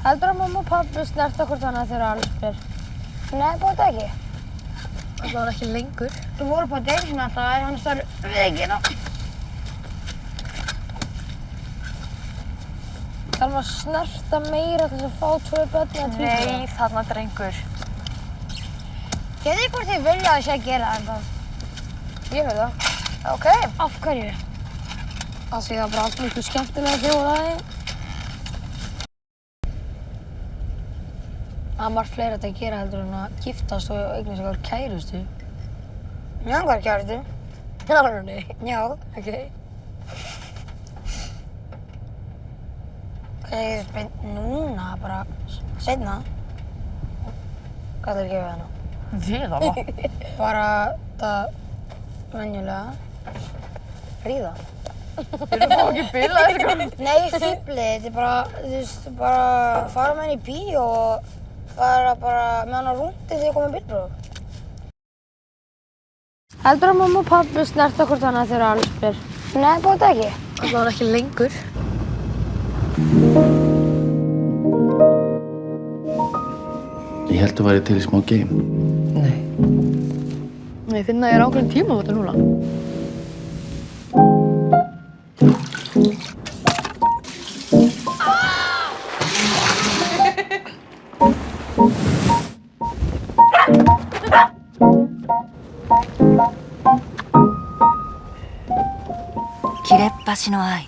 Heldur að mamma og pabbi snerta hvort annað þegar allsber? Nei, bóta ekki. Það var ekki lengur. Þú voru på date með það, hann starf við ekki þá. Það var snerta meira til þess að fá 2 börn eða 2? Nei, þarna drengur. Getið þið hvort þið vilja að sé að gera þetta? Ég veit það. Ok. Af hverju? Af því það er bara allt miklu skemmtilega þegar það er. Það er margt fleira að gera heldur en að giftast og eignast eitthvað kærustu. Mér langar kærustu. Alveg? Já. Ok. Ég spyr núna, bara seinna. Hvað ætlarðu að gefa hana? Við það var. Bara það venjulega. Ríða? Þú erum fá ekki bila eitthvað. Nei, fíblið, þetta er bara, þú veist, bara fara með henni í bíó og fara bara með hann á rúndi þegar komið bílpróf. Heldur að mamma og pabbi snerta hvort annað þegar allsber? Nei, bóta ekki. Það var ekki lengur. Ég held þú væri til í smá game. Nei. Ég finn að ég er ákveðin tímamóti núna.切れっ端の愛